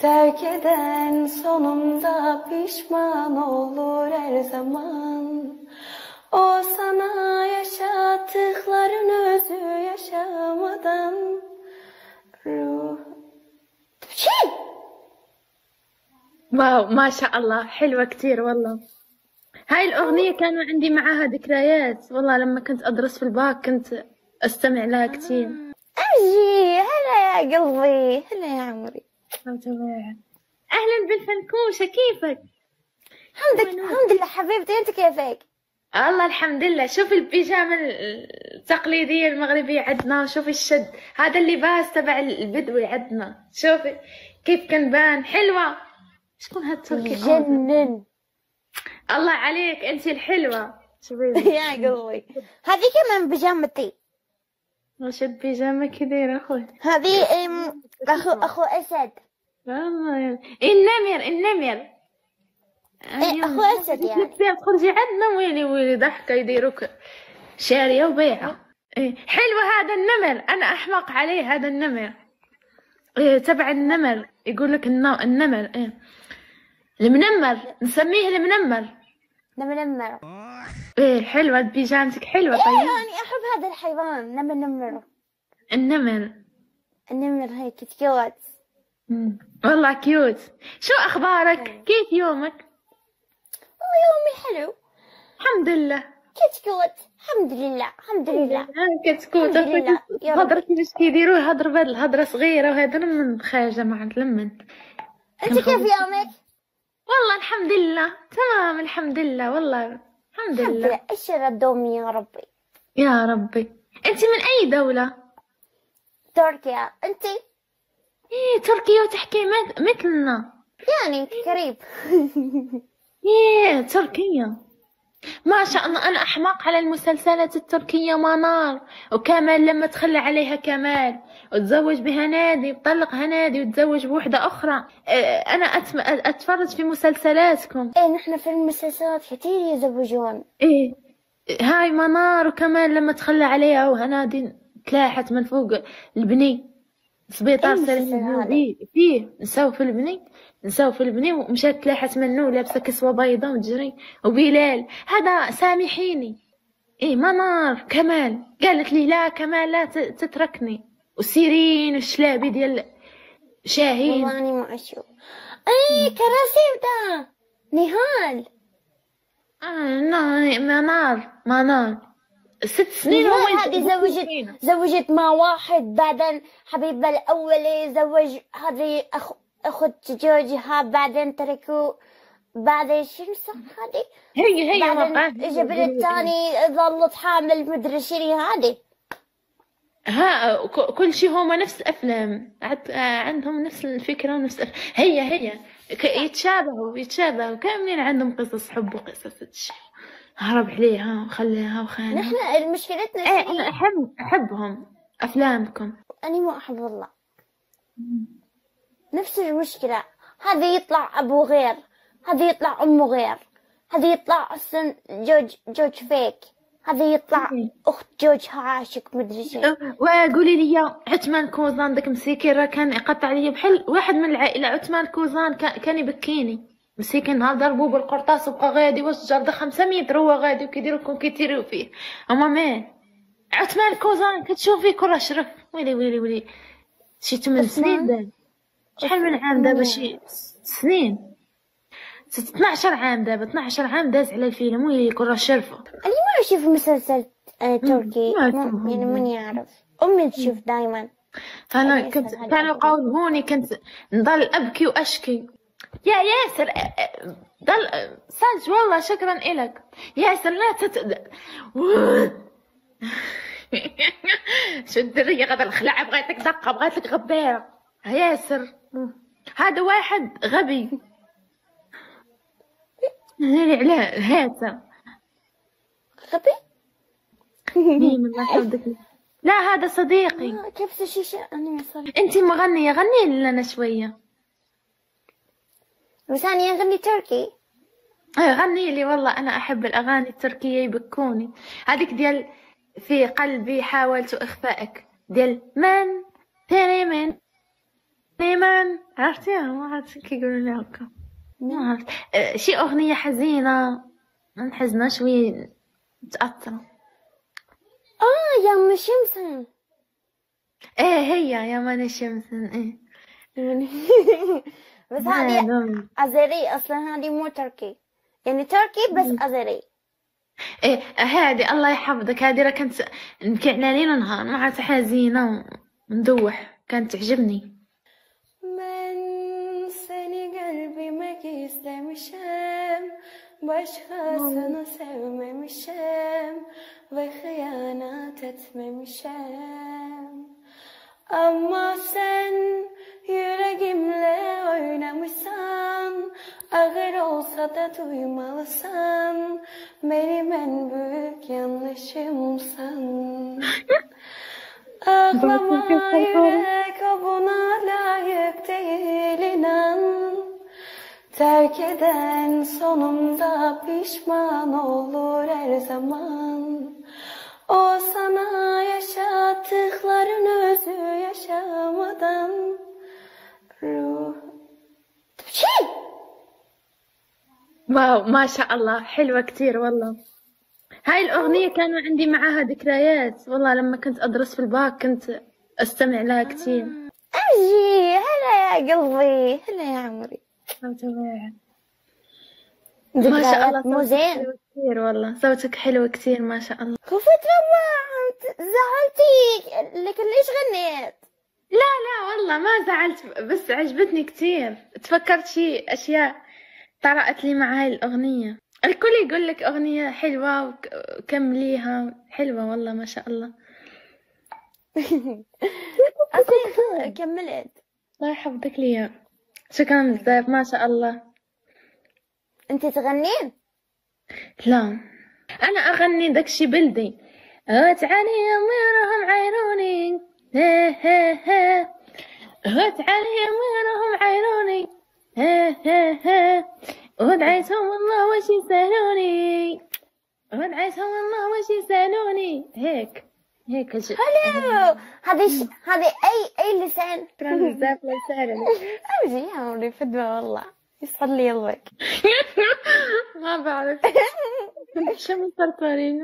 Terk eden sonunda pişman olur her zaman. O sana yaşattıkların özü yaşamadan ruh. واو ما شاء الله حلوة كتير والله. هاي الأغنية كانوا عندي معاها ذكريات والله، لما كنت أدرس في الباك كنت أستمع لها كتير. أجي هلا يا قلبي، هلا يا عمري. أهلا بالفنكوشة، كيفك؟ الحمد لله حبيبتي، أنت كيفك؟ الله الحمد لله. شوف البيجامة التقليدية المغربية عندنا، وشوف الشد، هذا اللباس تبع البدوي عندنا، شوفي كيف كنبان حلوة. شكون هاد التركي؟ جنن. الله عليك انت الحلوة. يا قلبي هذه كمان بيجامتي. واش البيجامة كي دايرة اخوي؟ هذه اخو اسد. والله النمر اخو اسد يعني. تخرجي عندنا ويلي ضحكة يديروك شارية وبيعة. حلوة هذا النمر، انا احمق عليه هذا النمر. تبع النمر يقول لك النمر المنمر، نسميه المنمر. حلوة بيجامتك حلوة. طيب يعني احب هذا الحيوان النمر هيك كيوت. والله كيوت. شو اخبارك؟ كيف يومك؟ يومي حلو الحمد لله. كتكوت الحمد لله كتكوت. هضرك كيفاش كيديروا يهضروا بهاد الهضره صغيره وهذا من خارجه مع لمن. انت كيف يومك؟ والله الحمد لله تمام الحمد لله والله الحمد لله. اشر الدوم يا ربي يا ربي. انت من اي دوله؟ تركيا. انت؟ تركيا وتحكي مثلنا يعني قريب. تركيا ما شاء الله. أنا أحمق على المسلسلات التركية منار، وكمال لما تخلى عليها كمال وتزوج بهنادي وطلق هنادي وتزوج بوحدة أخرى. أنا أتفرج في مسلسلاتكم. نحن في المسلسلات كثير يزوجون. هاي منار وكمال لما تخلى عليها وهنادي تلاحت من فوق البني سبيطار فيه نساو في البني ومشات تلاحت منه لابسه كسوه بيضاء وتجري. وبلال هذا سامحيني. منار كمال قالت لي لا كمال لا تتركني. وسيرين والشلابي ديال شاهين. والله اني ما اشوف. كراسي بدا نهال. منار 6 سنين. هذه زوجت مع واحد، بعدين حبيبها الأولي زوج هذه أخت زوجها، بعدين تركوا. بعدين شنو صار هذه؟ هي بعدين إجا بنت الثاني ظلت حامل مدري شنو هذه. كل شيء هما نفس الأفلام، عندهم نفس الفكرة ونفس هي يتشابهوا كاملين، عندهم قصص حب وقصص الشيء. هرب عليها وخليها وخانها. نحن مشكلتنا أنا أحبهم أفلامكم. أنا ما أحب والله. نفس المشكلة، هذا يطلع أبو غير، هذا يطلع أمه غير، هذا يطلع أصلا جوج فيك، هذا يطلع أخت جوجها عاشق مدري شيء. وقولي لي عثمان كوزان داك مسكين راه كان يقطع لي بحال واحد من العائلة. عثمان كوزان كان يبكيني مسكين، نهار ضربوه بالقرطاس وبقى غادي والشجر ده 5 متر هو غادي وكيديروكم كيتيريو فيه. هما مين؟ عثمان كوزان كتشوفيه كره شرف. ويلي شي 8 سنين دابا. شحال من عام دابا؟ شي 6 سنين 12 عام دابا. 12 عام داز على الفيلم. ويلي كره شرفه. أنا ما أشوف مسلسل تركي يعني من يعرف. أمي تشوف دايما. أنا كانوا يقولوني كنت نضل أبكي وأشكي. يا ياسر ضل صدق والله شكرا إلك ياسر. لا شو الدرية غدا الخلعة بغيتك دقة بغيتك غبارة ياسر. هذا واحد غبي علاه هذا غبي. لا هذا صديقي. كيف الشيشة؟ أنا أنت مغنية، غني لنا شوية. وثانيا غني تركي. غني لي والله أنا أحب الأغاني التركية يبكوني. هذيك ديال في قلبي حاولت إخفائك ديال من تري من نيمان عرفتيها؟ ما عرفت كي يقولوا لي هكا. ما عرفت. شي اغنيه حزينه نحزنا شويه متاثره. يا ام شمسن. ايه هي يا ماني شمسن. ايه بس هذه ازري اصلا، هذه مو تركي، يعني تركي بس ازري. ايه هادي الله يحفظك، هادي راه كنت نبكي على ليل ونهار، ما عرفت حزينه وندوح، كانت تعجبني. من seni kalbime gizlemişim, başkasını sevmemişim ve hıyanet etmemişim. Ama sen yüreğimle oynamışsan, ağır olsa da duymalısın, benim en büyük yanlışımsın. Ağlama yürek, o buna layık değil inan. Terk eden sonunda pişman olur her zaman. O sana yaşattıkların özü yaşamadan ruh. واو ما شاء الله حلوة كتير والله. هاي الأغنية كانوا عندي معاها ذكريات والله، لما كنت أدرس في الباك كنت أستمع لها كتير. أجي هلا يا قلبي، هلا يا عمري. ما شاء الله مو زين كتير والله، صوتك حلو كتير ما شاء الله. خفت والله زعلتي، لكن ليش غنيت؟ لا والله ما زعلت، بس عجبتني كتير، تفكرت شي أشياء طرأت لي مع هاي الأغنية. الكل يقول لك أغنية حلوة وكمليها، حلوة والله ما شاء الله. أصلا كملت. الله يحفظك لي، شكرا بزاف ما شاء الله. أنت تغنين؟ لا أنا أغني داكشي بلدي. تعالي أميرهم عيروني، تعالي أميرهم عيروني، ودعيتهم والله واش يسالوني، ودعيتهم والله واش يسالوني. هيك حلو. هذه أي لسان؟ بزاف لسان. أمزي يا عمري فدوى والله، يسعد لي قلبك. ما بعرف شو من طرطارين.